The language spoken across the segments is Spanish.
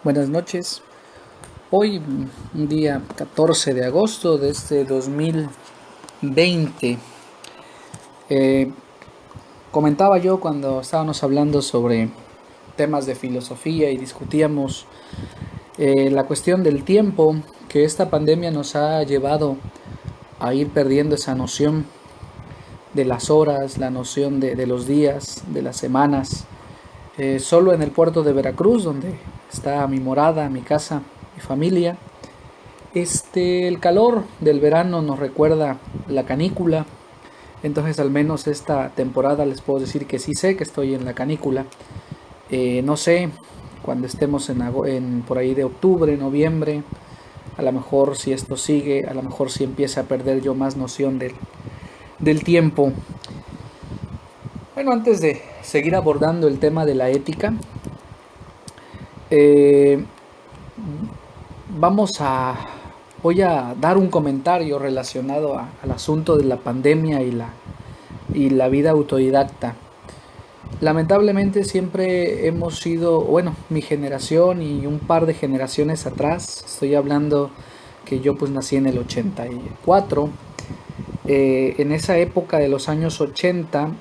Buenas noches. Hoy, un día 14 de agosto de este 2020, eh, comentaba yo cuando estábamos hablando sobre temas de filosofía y discutíamos la cuestión del tiempo, que esta pandemia nos ha llevado a ir perdiendo esa noción de las horas, la noción de los días, de las semanas. Solo en el puerto de Veracruz, donde está mi morada, mi casa, mi familia, el calor del verano nos recuerda la canícula. Entonces al menos esta temporada les puedo decir que sí sé que estoy en la canícula. No sé cuando estemos por ahí de octubre, noviembre. A lo mejor si esto sigue, a lo mejor si empieza a perder yo más noción del tiempo. Bueno, antes de seguir abordando el tema de la ética, eh, vamos a voy a dar un comentario relacionado al asunto de la pandemia y la vida autodidacta. Lamentablemente siempre hemos sido, bueno, mi generación y un par de generaciones atrás, estoy hablando que yo pues nací en el 84, en esa época de los años 80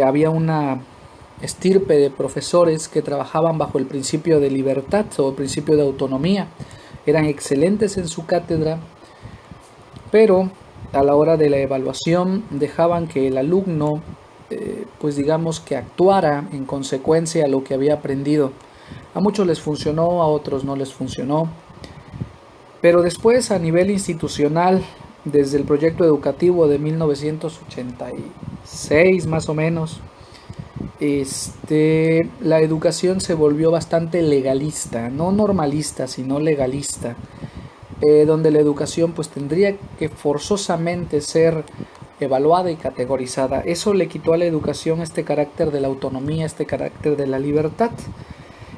había una estirpe de profesores que trabajaban bajo el principio de libertad o el principio de autonomía. Eran excelentes en su cátedra, pero a la hora de la evaluación dejaban que el alumno, pues digamos que actuara en consecuencia a lo que había aprendido. A muchos les funcionó, a otros no les funcionó, pero después a nivel institucional, desde el proyecto educativo de 1986 más o menos, la educación se volvió bastante legalista, no normalista, sino legalista, donde la educación pues tendría que forzosamente ser evaluada y categorizada. Eso le quitó a la educación este carácter de la autonomía, este carácter de la libertad,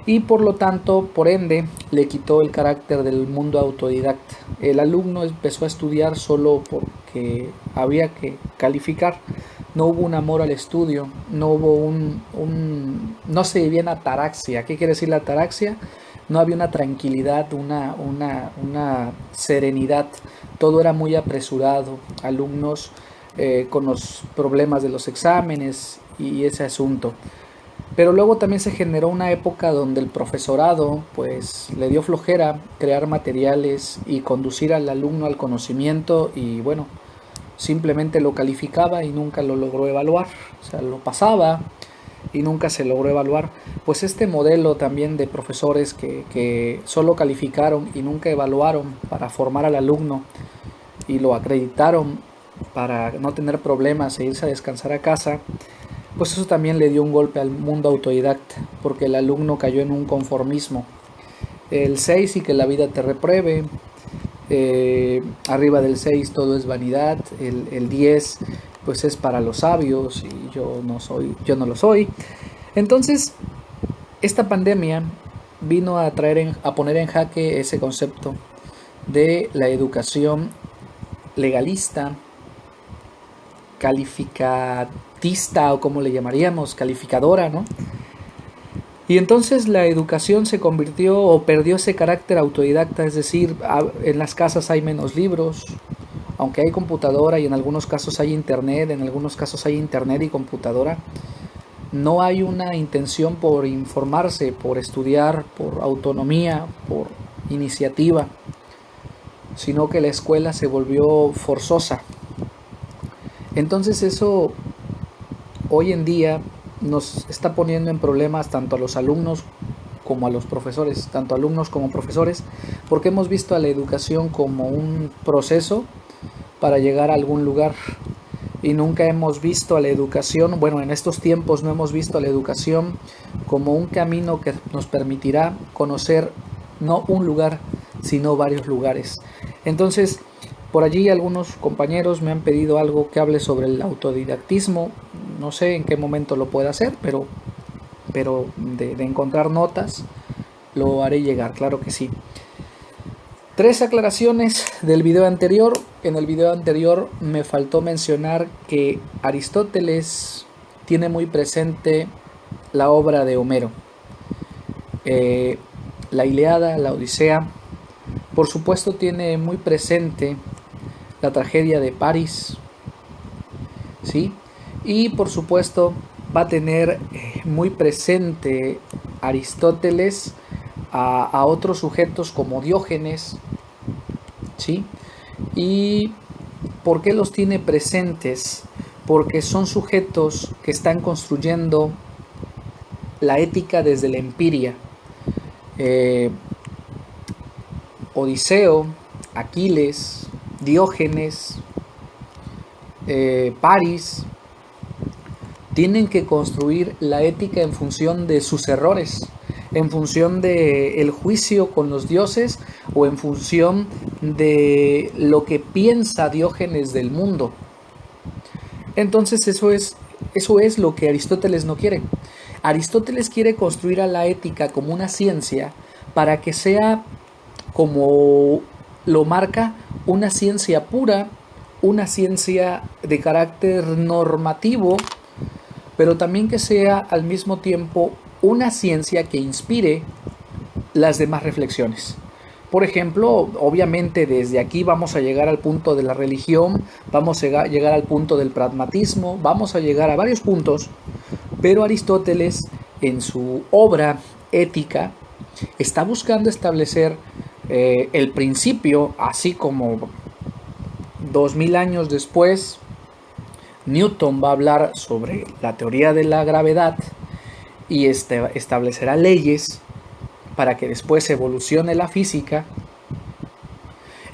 y por lo tanto, por ende, le quitó el carácter del mundo autodidacta. El alumno empezó a estudiar solo porque había que calificar. No hubo un amor al estudio, no hubo no se vivía una ataraxia. ¿Qué quiere decir la ataraxia? No había una tranquilidad, una serenidad. Todo era muy apresurado. Alumnos con los problemas de los exámenes y ese asunto. Pero luego también se generó una época donde el profesorado pues le dio flojera crear materiales y conducir al alumno al conocimiento, y bueno, simplemente lo calificaba y nunca lo logró evaluar. O sea, lo pasaba y nunca se logró evaluar. Pues este modelo también de profesores que solo calificaron y nunca evaluaron para formar al alumno y lo acreditaron para no tener problemas e irse a descansar a casa, pues eso también le dio un golpe al mundo autodidacta, porque el alumno cayó en un conformismo. El 6 y que la vida te repruebe, arriba del 6 todo es vanidad, el 10 pues es para los sabios y yo no lo soy. Entonces, esta pandemia vino a poner en jaque ese concepto de la educación legalista, calificatista, o como le llamaríamos, calificadora, ¿no? Y entonces la educación se convirtió o perdió ese carácter autodidacta, es decir, en las casas hay menos libros, aunque hay computadora y en algunos casos hay internet, en algunos casos hay internet y computadora, no hay una intención por informarse, por estudiar, por autonomía, por iniciativa, sino que la escuela se volvió forzosa. Entonces eso hoy en día nos está poniendo en problemas tanto a los alumnos como a los profesores, tanto alumnos como profesores, porque hemos visto a la educación como un proceso para llegar a algún lugar y nunca hemos visto a la educación, bueno, en estos tiempos no hemos visto a la educación como un camino que nos permitirá conocer no un lugar, sino varios lugares. Entonces, por allí algunos compañeros me han pedido algo que hable sobre el autodidactismo. No sé en qué momento lo pueda hacer, pero de encontrar notas lo haré llegar, claro que sí. Tres aclaraciones del video anterior. En el video anterior me faltó mencionar que Aristóteles tiene muy presente la obra de Homero. la Ilíada, la Odisea, por supuesto tiene muy presente la tragedia de París, ¿sí? Y por supuesto va a tener muy presente Aristóteles a otros sujetos como Diógenes, ¿sí? ¿Y por qué los tiene presentes? Porque son sujetos que están construyendo la ética desde la empiria. Odiseo, Aquiles, Diógenes, París, tienen que construir la ética en función de sus errores, en función del juicio con los dioses o en función de lo que piensa Diógenes del mundo. Entonces eso es lo que Aristóteles no quiere. Aristóteles quiere construir a la ética como una ciencia para que sea, como lo marca, una ciencia pura, una ciencia de carácter normativo, pero también que sea al mismo tiempo una ciencia que inspire las demás reflexiones. Por ejemplo, obviamente desde aquí vamos a llegar al punto de la religión, vamos a llegar al punto del pragmatismo, vamos a llegar a varios puntos, pero Aristóteles en su obra Ética está buscando establecer el principio, así como 2000 años después Newton va a hablar sobre la teoría de la gravedad y establecerá leyes para que después evolucione la física.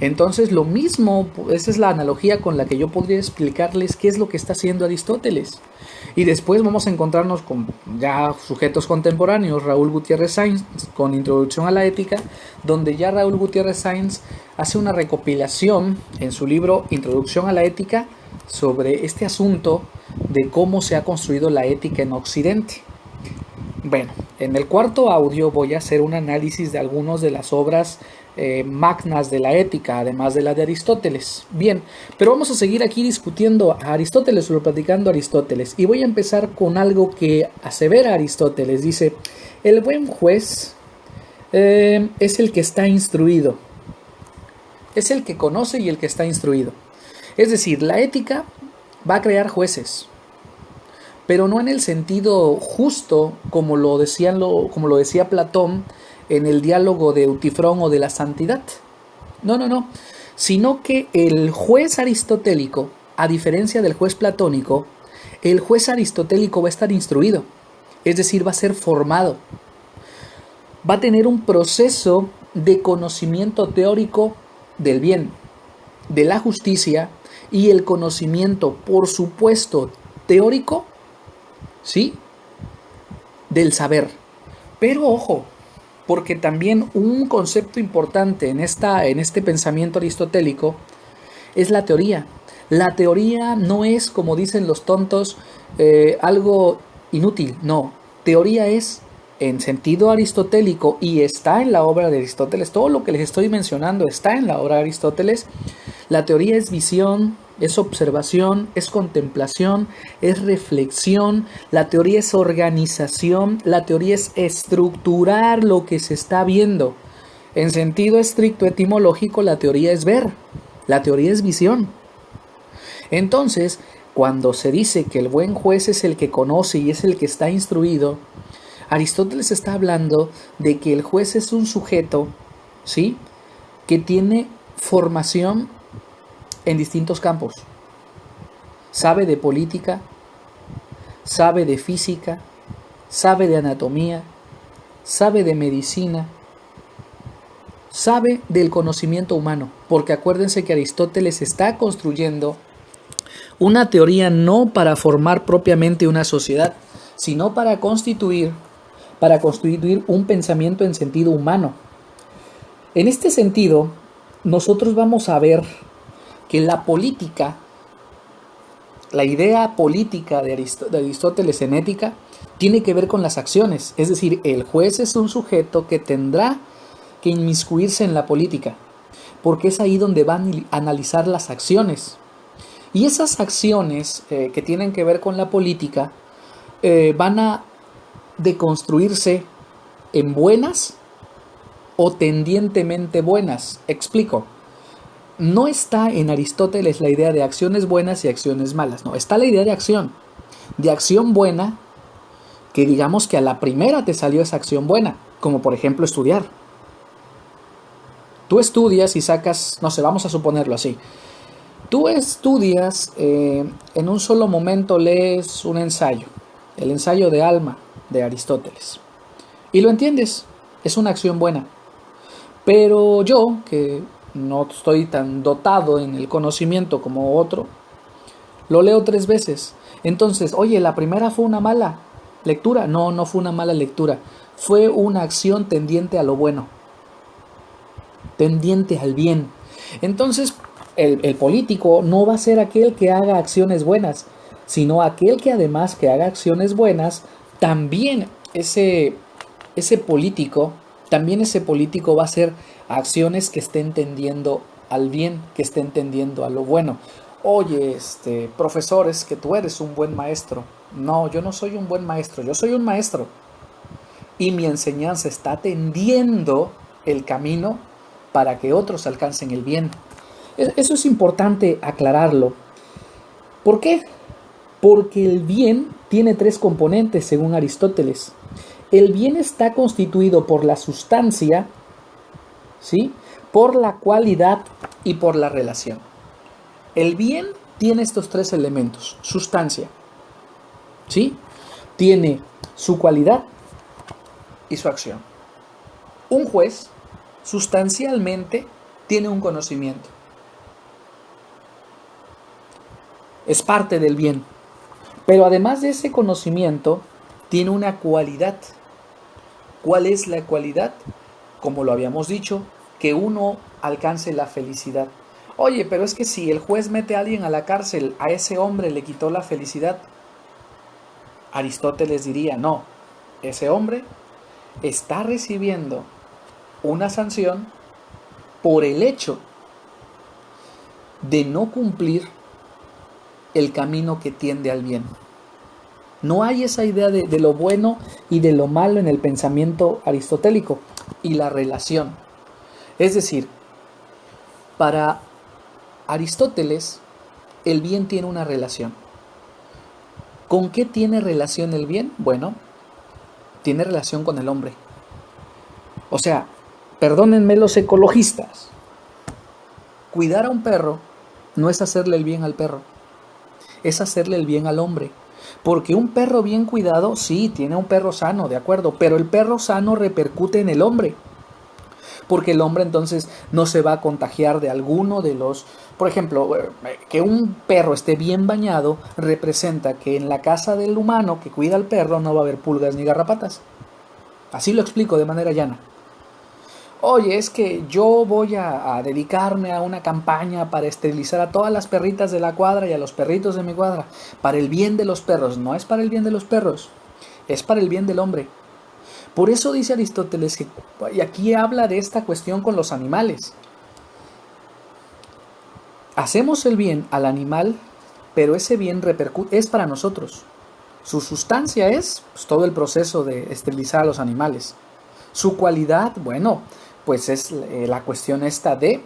Entonces lo mismo, esa es la analogía con la que yo podría explicarles qué es lo que está haciendo Aristóteles. Y después vamos a encontrarnos con ya sujetos contemporáneos, Raúl Gutiérrez Sainz, con Introducción a la Ética, donde ya Raúl Gutiérrez Sainz hace una recopilación en su libro Introducción a la Ética sobre este asunto de cómo se ha construido la ética en Occidente. Bueno, en el cuarto audio voy a hacer un análisis de algunas de las obras magnas de la ética, además de la de Aristóteles. Bien, pero vamos a seguir aquí discutiendo a Aristóteles o platicando a Aristóteles. Y voy a empezar con algo que asevera Aristóteles. Dice, el buen juez es el que está instruido. Es el que conoce y el que está instruido. Es decir, la ética va a crear jueces, pero no en el sentido justo como lo decía Platón en el diálogo de Eutifrón o de la santidad. No, sino que el juez aristotélico, a diferencia del juez platónico, el juez aristotélico va a estar instruido, es decir, va a ser formado, va a tener un proceso de conocimiento teórico del bien, de la justicia y el conocimiento, por supuesto, teórico, ¿sí?, del saber. Pero ojo, porque también un concepto importante en este pensamiento aristotélico es la teoría. La teoría no es, como dicen los tontos, algo inútil. No, teoría es, en sentido aristotélico, y está en la obra de Aristóteles, todo lo que les estoy mencionando está en la obra de Aristóteles. La teoría es visión, es observación, es contemplación, es reflexión, la teoría es organización, la teoría es estructurar lo que se está viendo. En sentido estricto etimológico, la teoría es ver, la teoría es visión. Entonces, cuando se dice que el buen juez es el que conoce y es el que está instruido, Aristóteles está hablando de que el juez es un sujeto, ¿sí?, que tiene formación en distintos campos. Sabe de política, sabe de física, sabe de anatomía, sabe de medicina, sabe del conocimiento humano, porque acuérdense que Aristóteles está construyendo una teoría no para formar propiamente una sociedad, sino para constituir un pensamiento en sentido humano. En este sentido, nosotros vamos a ver que la política, la idea política de Aristóteles en ética, tiene que ver con las acciones. Es decir, el juez es un sujeto que tendrá que inmiscuirse en la política, porque es ahí donde van a analizar las acciones. Y esas acciones que tienen que ver con la política van a deconstruirse en buenas o tendientemente buenas. Explico. No está en Aristóteles la idea de acciones buenas y acciones malas, no, está la idea de acción buena, que digamos que a la primera te salió esa acción buena, como por ejemplo estudiar. Tú estudias y sacas, no sé, vamos a suponerlo así. Tú estudias, en un solo momento lees un ensayo, el ensayo de Alma de Aristóteles, y lo entiendes, es una acción buena. Pero yo, que no estoy tan dotado en el conocimiento como otro, lo leo 3 veces. Entonces, oye, la primera fue una mala lectura. No, no fue una mala lectura. Fue una acción tendiente a lo bueno, tendiente al bien. Entonces, el político no va a ser aquel que haga acciones buenas, sino aquel que además que haga acciones buenas, también ese político, también ese político va a hacer acciones que estén tendiendo al bien, que estén tendiendo a lo bueno. Oye, profesor, es que tú eres un buen maestro. No, yo no soy un buen maestro, yo soy un maestro. Y mi enseñanza está tendiendo el camino para que otros alcancen el bien. Eso es importante aclararlo. ¿Por qué? Porque el bien tiene 3 componentes según Aristóteles. El bien está constituido por la sustancia, ¿sí? Por la cualidad y por la relación. El bien tiene estos 3 elementos. Sustancia, ¿sí? Tiene su cualidad y su acción. Un juez sustancialmente tiene un conocimiento. Es parte del bien. Pero además de ese conocimiento, tiene una cualidad. ¿Cuál es la cualidad? Como lo habíamos dicho, que uno alcance la felicidad. Oye, pero es que si el juez mete a alguien a la cárcel, a ese hombre le quitó la felicidad. Aristóteles diría, no, ese hombre está recibiendo una sanción por el hecho de no cumplir el camino que tiende al bien. No hay esa idea de lo bueno y de lo malo en el pensamiento aristotélico y la relación. Es decir, para Aristóteles, el bien tiene una relación. ¿Con qué tiene relación el bien? Bueno, tiene relación con el hombre. O sea, perdónenme los ecologistas, cuidar a un perro no es hacerle el bien al perro, es hacerle el bien al hombre. Porque un perro bien cuidado, sí, tiene un perro sano, de acuerdo, pero el perro sano repercute en el hombre. Porque el hombre entonces no se va a contagiar de alguno de los... Por ejemplo, que un perro esté bien bañado representa que en la casa del humano que cuida al perro no va a haber pulgas ni garrapatas. Así lo explico de manera llana. Oye, es que yo voy a dedicarme a una campaña para esterilizar a todas las perritas de la cuadra y a los perritos de mi cuadra, para el bien de los perros. No es para el bien de los perros, es para el bien del hombre. Por eso dice Aristóteles que, y aquí habla de esta cuestión con los animales. Hacemos el bien al animal, pero ese bien repercute, es para nosotros. Su sustancia es pues, todo el proceso de esterilizar a los animales. Su cualidad, bueno, pues es la cuestión esta de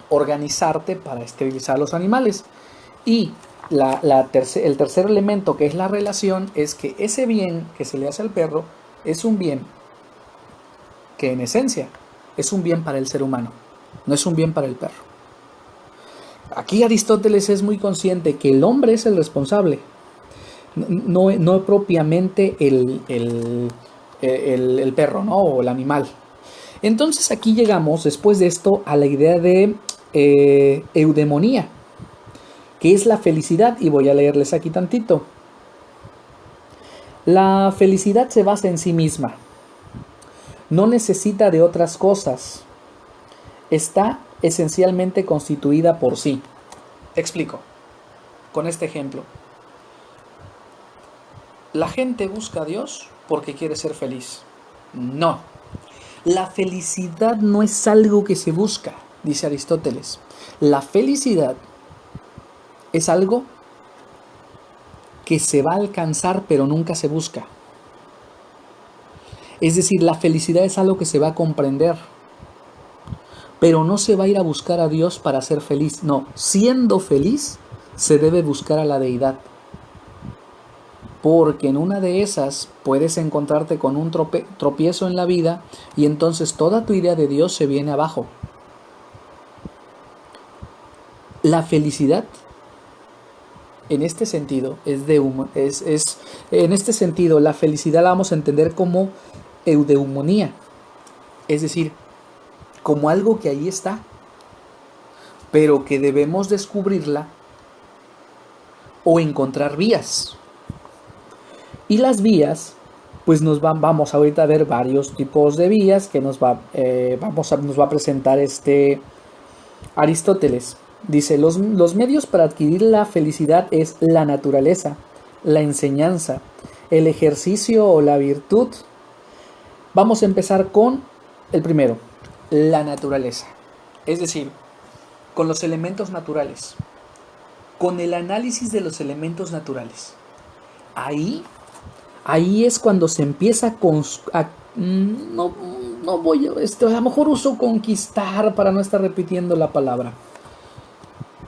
organizarte para esterilizar a los animales. Y el tercer elemento, que es la relación, es que ese bien que se le hace al perro es un bien que en esencia es un bien para el ser humano, no es un bien para el perro. Aquí Aristóteles es muy consciente que el hombre es el responsable, no propiamente el perro, ¿no? O el animal. Entonces aquí llegamos, después de esto, a la idea de eudemonía, que es la felicidad, y voy a leerles aquí tantito. La felicidad se basa en sí misma, no necesita de otras cosas, está esencialmente constituida por sí. Explico, con este ejemplo. ¿La gente busca a Dios porque quiere ser feliz? No. La felicidad no es algo que se busca, dice Aristóteles. La felicidad es algo que se va a alcanzar pero nunca se busca. Es decir, la felicidad es algo que se va a comprender, pero no se va a ir a buscar a Dios para ser feliz. No, siendo feliz se debe buscar a la deidad. Porque en una de esas puedes encontrarte con un tropiezo en la vida y entonces toda tu idea de Dios se viene abajo. La felicidad en este sentido en este sentido la felicidad la vamos a entender como eudeumonía, es decir, como algo que ahí está, pero que debemos descubrirla o encontrar vías. Y las vías, pues vamos ahorita a ver varios tipos de vías que nos va a presentar Aristóteles. Dice, los medios para adquirir la felicidad es la naturaleza, la enseñanza, el ejercicio o la virtud. Vamos a empezar con el primero, la naturaleza. Es decir, con los elementos naturales, con el análisis de los elementos naturales. Ahí es cuando se empieza a lo mejor uso conquistar para no estar repitiendo la palabra,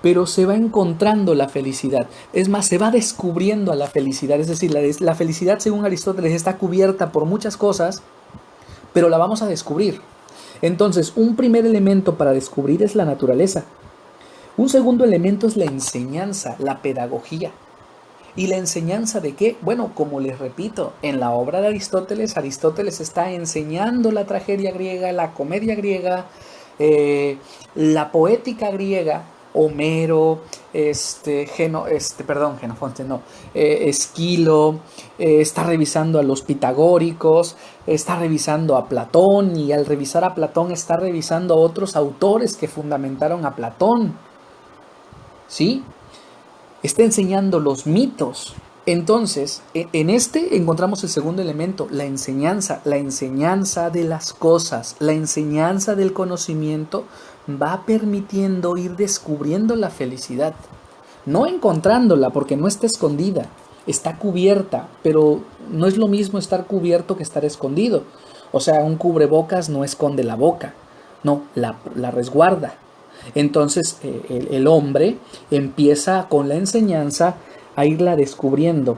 pero se va encontrando la felicidad. Es más, se va descubriendo a la felicidad. Es decir, la felicidad, según Aristóteles, está cubierta por muchas cosas, pero la vamos a descubrir. Entonces, un primer elemento para descubrir es la naturaleza. Un segundo elemento es la enseñanza, la pedagogía. ¿Y la enseñanza de qué? Bueno, como les repito, en la obra de Aristóteles, Aristóteles está enseñando la tragedia griega, la comedia griega, la poética griega. Homero, Genofonte, no, Esquilo, está revisando a los pitagóricos, está revisando a Platón, y al revisar a Platón está revisando a otros autores que fundamentaron a Platón, ¿sí? Está enseñando los mitos. Entonces, en este encontramos el segundo elemento, la enseñanza de las cosas, la enseñanza del conocimiento va permitiendo ir descubriendo la felicidad, no encontrándola porque no está escondida, está cubierta, pero no es lo mismo estar cubierto que estar escondido. O sea, un cubrebocas no esconde la boca, no, la resguarda. Entonces el hombre empieza con la enseñanza a irla descubriendo.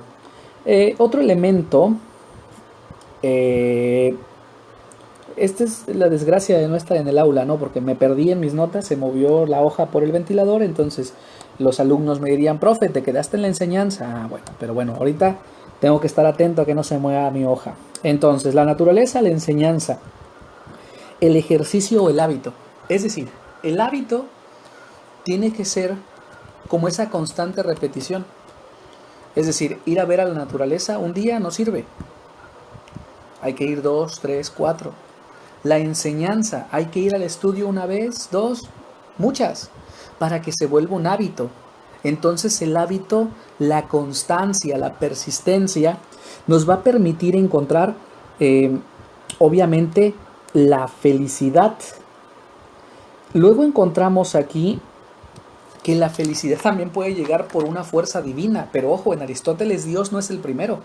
Otro elemento, esta es la desgracia de no estar en el aula, ¿no? Porque me perdí en mis notas, se movió la hoja por el ventilador, entonces los alumnos me dirían, profe, ¿te quedaste en la enseñanza? Bueno, pero bueno, ahorita tengo que estar atento a que no se mueva mi hoja. Entonces, la naturaleza, la enseñanza, el ejercicio o el hábito. Es decir, el hábito tiene que ser como esa constante repetición. Es decir, ir a ver a la naturaleza un día no sirve. Hay que ir 2, 3, 4. La enseñanza, hay que ir al estudio una vez, 2, muchas, para que se vuelva un hábito. Entonces el hábito, la constancia, la persistencia, nos va a permitir encontrar, obviamente, la felicidad. Luego encontramos aquí que la felicidad también puede llegar por una fuerza divina, pero ojo, en Aristóteles Dios no es el primero.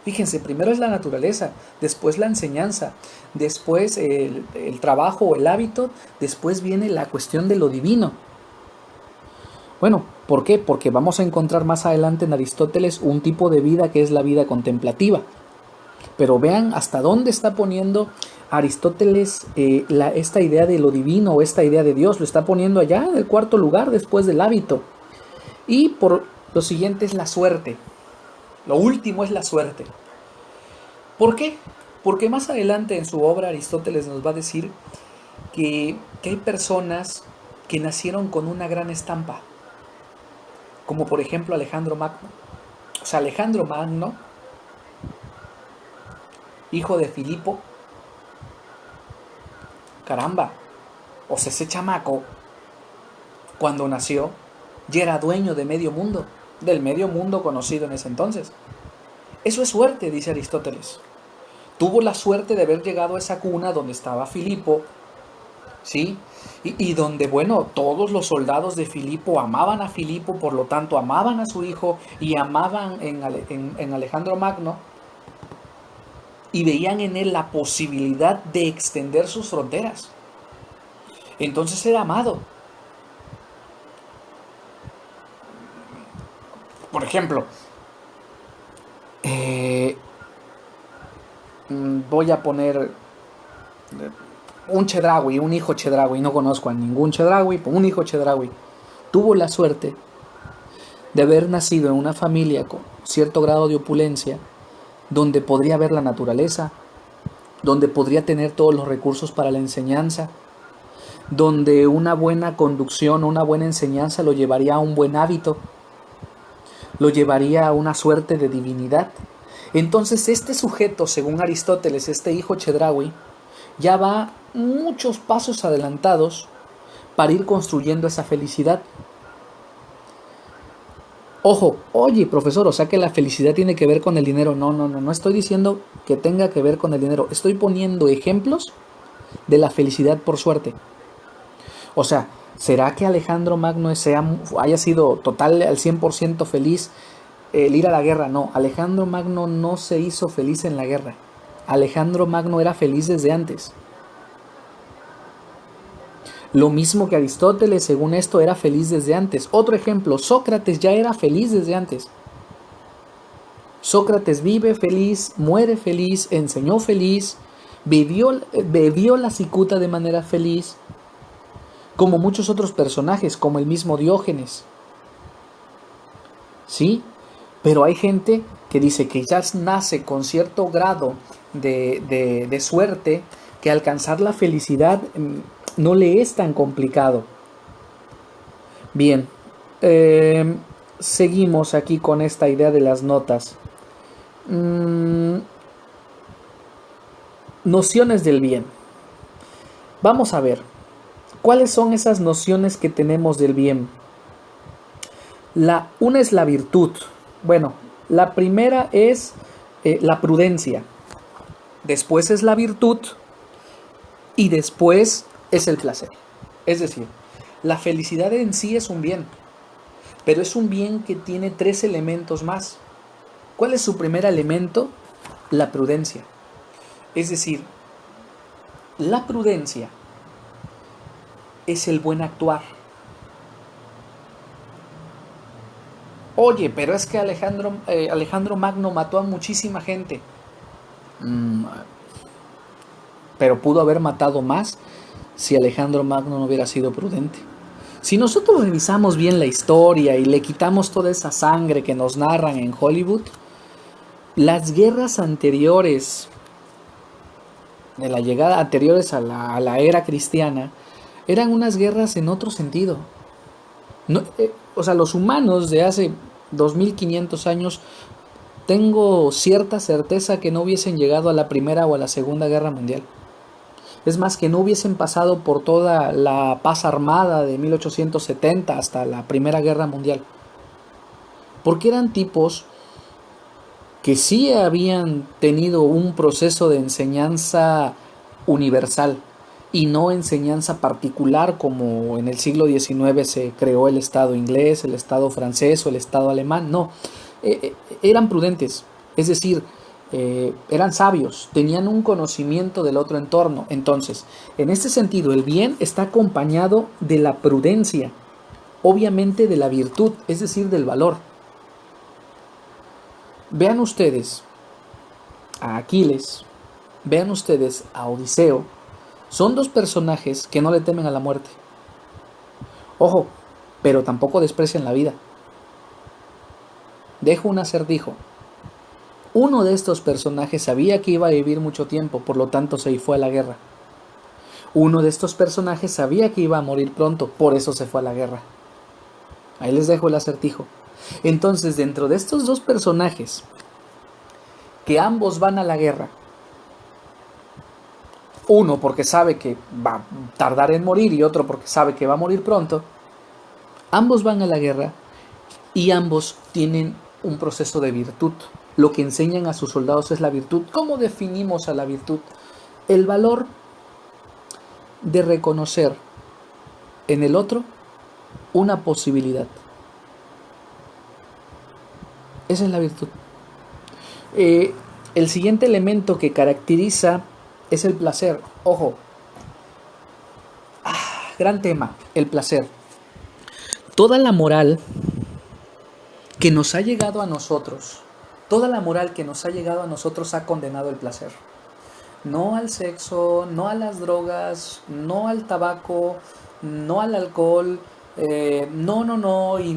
Fíjense, primero es la naturaleza, después la enseñanza, después el trabajo o el hábito, después viene la cuestión de lo divino. Bueno, ¿por qué? Porque vamos a encontrar más adelante en Aristóteles un tipo de vida que es la vida contemplativa. Pero vean hasta dónde está poniendo Aristóteles esta idea de lo divino o esta idea de Dios. Lo está poniendo allá en el cuarto lugar después del hábito. Y por lo siguiente es la suerte. Lo último es la suerte. ¿Por qué? Porque más adelante en su obra Aristóteles nos va a decir que hay personas que nacieron con una gran estampa. Como por ejemplo Alejandro Magno. O sea, Alejandro Magno, hijo de Filipo, caramba, o sea, ese chamaco, cuando nació, ya era dueño de medio mundo, del medio mundo conocido en ese entonces. Eso es suerte, dice Aristóteles. Tuvo la suerte de haber llegado a esa cuna donde estaba Filipo, ¿sí? Y donde, bueno, todos los soldados de Filipo amaban a Filipo, por lo tanto amaban a su hijo y amaban en Alejandro Magno. y veían en él la posibilidad de extender sus fronteras. Entonces era amado. Por ejemplo, voy a poner un Chedraui, un hijo Chedraui. No conozco a ningún Chedraui, pero un hijo Chedraui tuvo la suerte de haber nacido en una familia con cierto grado de opulencia, donde podría ver la naturaleza, donde podría tener todos los recursos para la enseñanza, donde una buena conducción, una buena enseñanza lo llevaría a un buen hábito, lo llevaría a una suerte de divinidad. Entonces este sujeto, según Aristóteles, este hijo Chedraui, ya va muchos pasos adelantados para ir construyendo esa felicidad. Ojo, oye, profesor, o sea que la felicidad tiene que ver con el dinero. No estoy diciendo que tenga que ver con el dinero. Estoy poniendo ejemplos de la felicidad por suerte. O sea, ¿será que Alejandro Magno haya sido total al 100% feliz el ir a la guerra? No, Alejandro Magno no se hizo feliz en la guerra. Alejandro Magno era feliz desde antes. Lo mismo que Aristóteles, según esto, era feliz desde antes. Otro ejemplo, Sócrates ya era feliz desde antes. Sócrates vive feliz, muere feliz, enseñó feliz, bebió la cicuta de manera feliz, como muchos otros personajes, como el mismo Diógenes. ¿Sí? Pero hay gente que dice que ya nace con cierto grado de suerte, que alcanzar la felicidad no le es tan complicado. Bien, seguimos aquí con esta idea de las notas. Nociones del bien. Vamos a ver, ¿cuáles son esas nociones que tenemos del bien? Una es la virtud. Bueno, la primera es la prudencia. Después es la virtud y después es el placer. Es decir, la felicidad en sí es un bien, pero es un bien que tiene 3 elementos más. ¿Cuál es su primer elemento? La prudencia. Es decir, la prudencia es el buen actuar. Oye, pero es que Alejandro Magno mató a muchísima gente. Pero pudo haber matado más si Alejandro Magno no hubiera sido prudente. Si nosotros revisamos bien la historia y le quitamos toda esa sangre que nos narran en Hollywood, las guerras anteriores, de la llegada anteriores a la era cristiana, eran unas guerras en otro sentido. No, o sea, los humanos de hace 2500 años, tengo cierta certeza que no hubiesen llegado a la Primera o a la Segunda Guerra Mundial. Es más, que no hubiesen pasado por toda la paz armada de 1870 hasta la Primera Guerra Mundial. Porque eran tipos que sí habían tenido un proceso de enseñanza universal y no enseñanza particular como en el siglo XIX se creó el Estado inglés, el Estado francés o el Estado alemán. No, eran prudentes, es decir, eran sabios, tenían un conocimiento del otro entorno. Entonces, en este sentido, el bien está acompañado de la prudencia, obviamente de la virtud, es decir, del valor. Vean ustedes a Aquiles, vean ustedes a Odiseo. Son 2 personajes que no le temen a la muerte. Ojo, pero tampoco desprecian la vida. Dejo un acertijo. Uno de estos personajes sabía que iba a vivir mucho tiempo, por lo tanto se fue a la guerra. Uno de estos personajes sabía que iba a morir pronto, por eso se fue a la guerra. Ahí les dejo el acertijo. Entonces, dentro de estos 2 personajes, que ambos van a la guerra, uno porque sabe que va a tardar en morir y otro porque sabe que va a morir pronto, ambos van a la guerra y ambos tienen un proceso de virtud. Lo que enseñan a sus soldados es la virtud. ¿Cómo definimos a la virtud? El valor de reconocer en el otro una posibilidad. Esa es la virtud. El siguiente elemento que caracteriza es el placer. Ojo, gran tema, el placer. Toda la moral que nos ha llegado a nosotros, toda la moral que nos ha llegado a nosotros ha condenado el placer. No al sexo, no a las drogas, no al tabaco, no al alcohol, no, y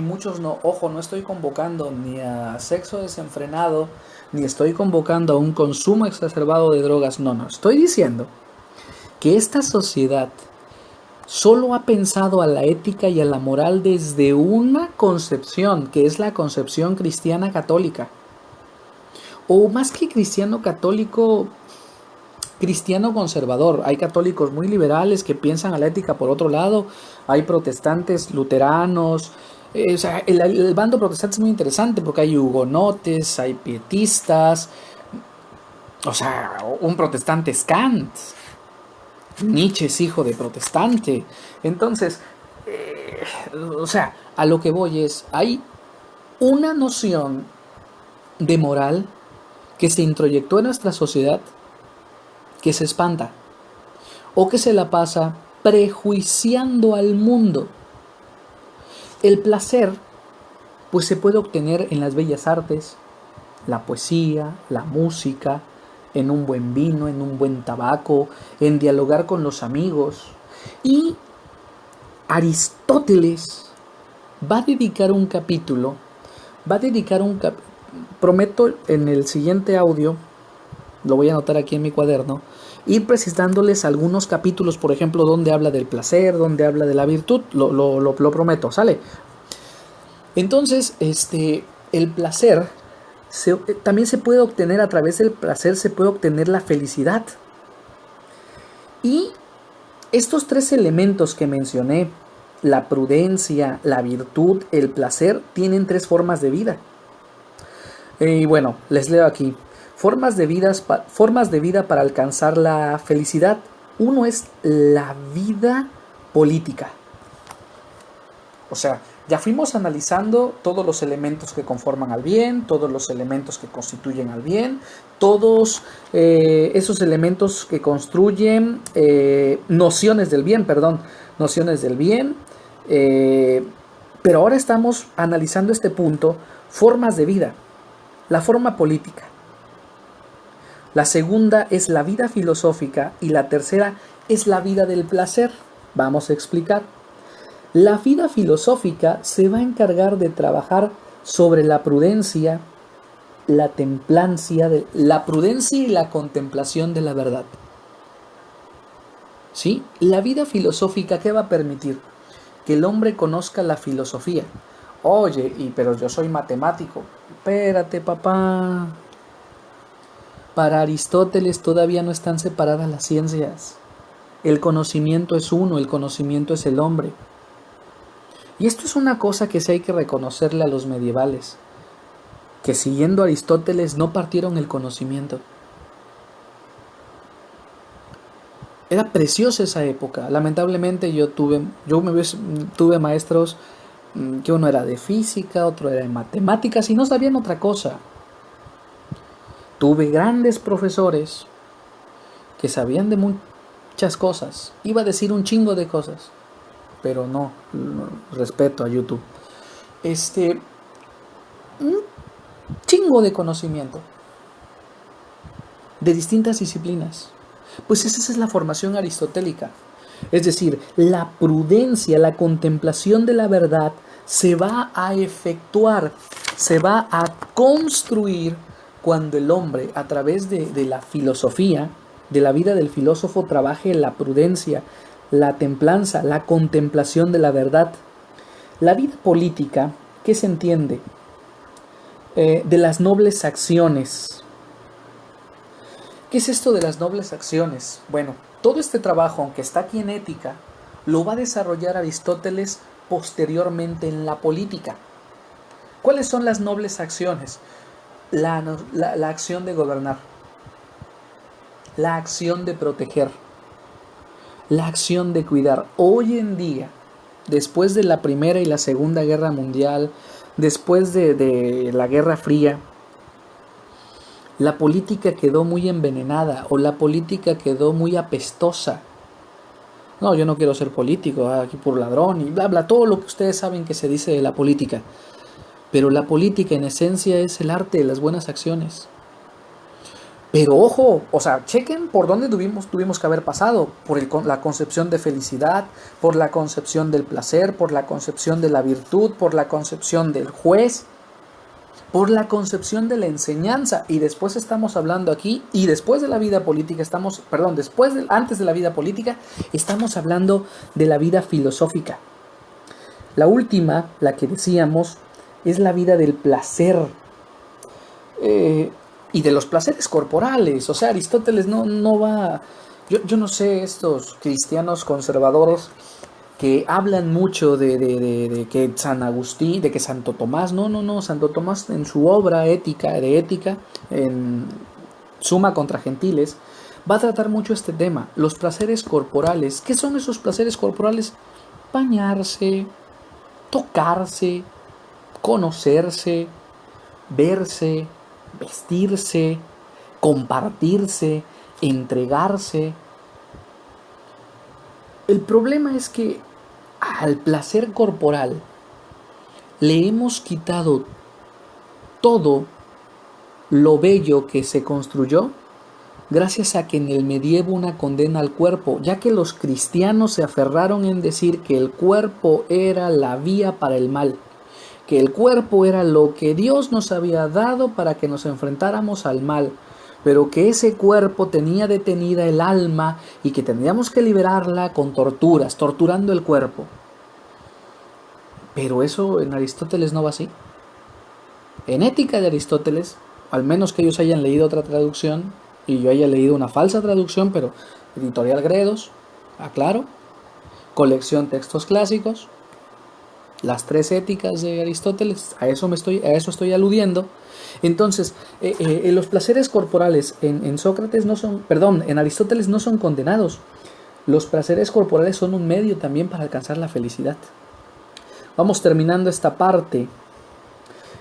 muchos no. Ojo, no estoy convocando ni a sexo desenfrenado, ni estoy convocando a un consumo exacerbado de drogas, no, estoy diciendo que esta sociedad solo ha pensado a la ética y a la moral desde una concepción, que es la concepción cristiana católica. O más que cristiano católico, cristiano conservador. Hay católicos muy liberales que piensan a la ética por otro lado. Hay protestantes luteranos. O sea, el bando protestante es muy interesante porque hay hugonotes, hay pietistas. O sea, un protestante es Kant. Nietzsche es hijo de protestante. Entonces, o sea, a lo que voy es, hay una noción de moral que se introyectó en nuestra sociedad que se espanta o que se la pasa prejuiciando al mundo. El placer, pues se puede obtener en las bellas artes, la poesía, la música, en un buen vino, en un buen tabaco, en dialogar con los amigos. Y Aristóteles va a dedicar un capítulo, prometo en el siguiente audio, lo voy a anotar aquí en mi cuaderno, ir precisándoles algunos capítulos, por ejemplo, donde habla del placer, donde habla de la virtud, lo prometo, ¿sale? Entonces, el placer, también se puede obtener a través del placer, se puede obtener la felicidad. Y estos tres elementos que mencioné, la prudencia, la virtud, el placer, tienen tres formas de vida. Y bueno, les leo aquí. Formas de vida para alcanzar la felicidad. Uno es la vida política. O sea, ya fuimos analizando todos los elementos que conforman al bien, todos los elementos que constituyen al bien, todos esos elementos que construyen nociones del bien, pero ahora estamos analizando este punto, formas de vida, la forma política. La segunda es la vida filosófica y la tercera es la vida del placer. Vamos a explicar. La vida filosófica se va a encargar de trabajar sobre la prudencia, la templancia, la prudencia y la contemplación de la verdad. ¿Sí? La vida filosófica, ¿qué va a permitir? Que el hombre conozca la filosofía. Oye, pero yo soy matemático. Espérate, papá. Para Aristóteles todavía no están separadas las ciencias. El conocimiento es uno, el conocimiento es el hombre. Y esto es una cosa que sí hay que reconocerle a los medievales, que siguiendo a Aristóteles no partieron el conocimiento. Era preciosa esa época. Lamentablemente yo tuve maestros que uno era de física, otro era de matemáticas y no sabían otra cosa. Tuve grandes profesores que sabían de muchas cosas. Iba a decir un chingo de cosas, pero no, respeto a YouTube. Un chingo de conocimiento de distintas disciplinas. Pues esa es la formación aristotélica. Es decir, la prudencia, la contemplación de la verdad se va a efectuar, se va a construir cuando el hombre, a través de la filosofía, de la vida del filósofo, trabaje la prudencia, la templanza, la contemplación de la verdad. La vida política, ¿qué se entiende? De las nobles acciones. ¿Qué es esto de las nobles acciones? Bueno, todo este trabajo, aunque está aquí en ética, lo va a desarrollar Aristóteles posteriormente en la política. ¿Cuáles son las nobles acciones? La acción de gobernar, la acción de proteger, la acción de cuidar. Hoy en día, después de la Primera y la Segunda Guerra Mundial, después de la Guerra Fría, La política quedó muy envenenada o la política quedó muy apestosa. No, yo no quiero ser político, aquí por ladrón y bla, bla, todo lo que ustedes saben que se dice de la política. Pero la política en esencia es el arte de las buenas acciones. Pero ojo, o sea, chequen por dónde tuvimos que haber pasado, la concepción de felicidad, por la concepción del placer, por la concepción de la virtud, por la concepción del juez, por la concepción de la enseñanza, y después estamos hablando aquí, y después de la vida política antes de la vida política, estamos hablando de la vida filosófica. La última, la que decíamos, es la vida del placer. Y de los placeres corporales. O sea, Aristóteles no va... Yo no sé, estos cristianos conservadores que hablan mucho de que San Agustín, de que Santo Tomás, no, Santo Tomás en su obra ética, en Suma contra Gentiles, va a tratar mucho este tema, los placeres corporales. ¿Qué son esos placeres corporales? Bañarse, tocarse, conocerse, verse, vestirse, compartirse, entregarse. El problema es que al placer corporal le hemos quitado todo lo bello que se construyó gracias a que en el medievo una condena al cuerpo, ya que los cristianos se aferraron en decir que el cuerpo era la vía para el mal, que el cuerpo era lo que Dios nos había dado para que nos enfrentáramos al mal, pero que ese cuerpo tenía detenida el alma y que tendríamos que liberarla con torturas, torturando el cuerpo. Pero eso en Aristóteles no va así. En Ética de Aristóteles, al menos que ellos hayan leído otra traducción, y yo haya leído una falsa traducción, pero Editorial Gredos, aclaro, colección textos clásicos, las 3 éticas de Aristóteles, a eso estoy aludiendo. Entonces, los placeres corporales en Aristóteles no son condenados. Los placeres corporales son un medio también para alcanzar la felicidad. Vamos terminando esta parte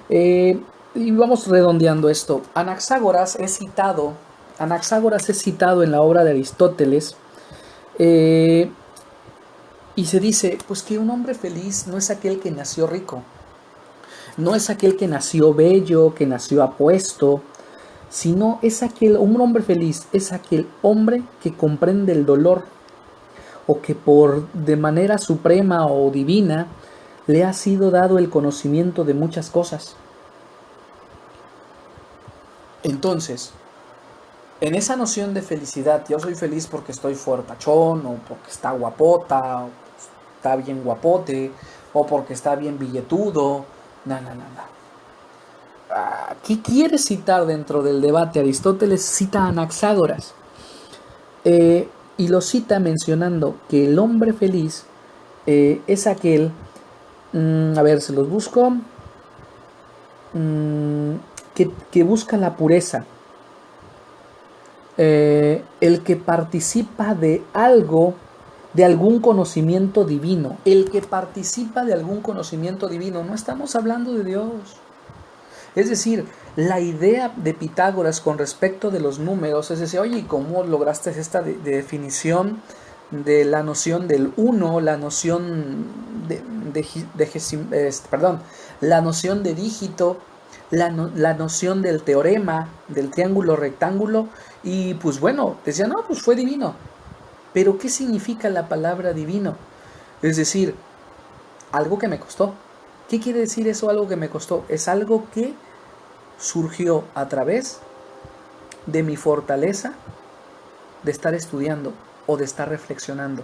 y vamos redondeando esto. Anaxágoras es citado en la obra de Aristóteles. Y se dice, pues que un hombre feliz no es aquel que nació rico, no es aquel que nació bello, que nació apuesto, sino un hombre feliz es aquel hombre que comprende el dolor o que de manera suprema o divina le ha sido dado el conocimiento de muchas cosas. Entonces, en esa noción de felicidad, yo soy feliz porque estoy fortachón, o porque está guapota, o está bien guapote, o porque está bien billetudo. No. ¿Qué quiere citar dentro del debate? Aristóteles cita a Anaxágoras. Y lo cita mencionando que el hombre feliz es aquel... a ver, se los busco. Que busca la pureza. El que participa de algo, de algún conocimiento divino. El que participa de algún conocimiento divino. No estamos hablando de Dios. Es decir, la idea de Pitágoras con respecto de los números es decir, oye, ¿cómo lograste esta definición de la noción del uno, la noción la noción de dígito, la noción del teorema, del triángulo rectángulo? Y pues bueno, decía, no, pues fue divino. Pero ¿qué significa la palabra divino? Es decir, algo que me costó. ¿Qué quiere decir eso, algo que me costó? Es algo que surgió a través de mi fortaleza de estar estudiando o de estar reflexionando.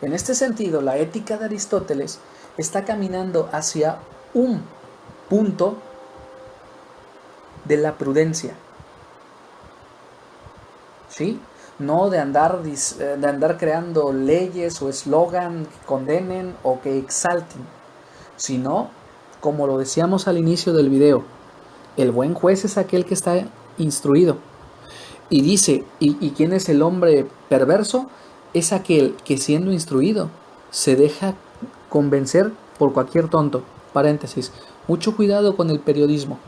En este sentido, la ética de Aristóteles está caminando hacia un punto de la prudencia. ¿Sí? No de andar creando leyes o eslogan que condenen o que exalten, sino, como lo decíamos al inicio del video, el buen juez es aquel que está instruido. Y dice, ¿y quién es el hombre perverso? Es aquel que siendo instruido se deja convencer por cualquier tonto. Paréntesis, mucho cuidado con el periodismo.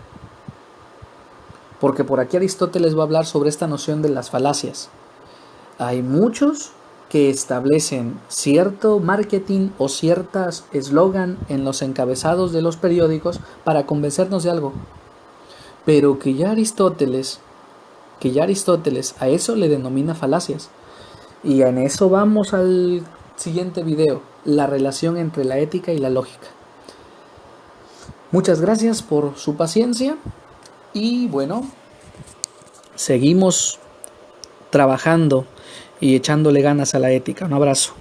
porque por aquí Aristóteles va a hablar sobre esta noción de las falacias. Hay muchos que establecen cierto marketing o ciertas eslogan en los encabezados de los periódicos para convencernos de algo, pero que ya Aristóteles a eso le denomina falacias. Y en eso vamos al siguiente video, la relación entre la ética y la lógica. Muchas gracias por su paciencia y bueno, seguimos trabajando y echándole ganas a la ética. Un abrazo.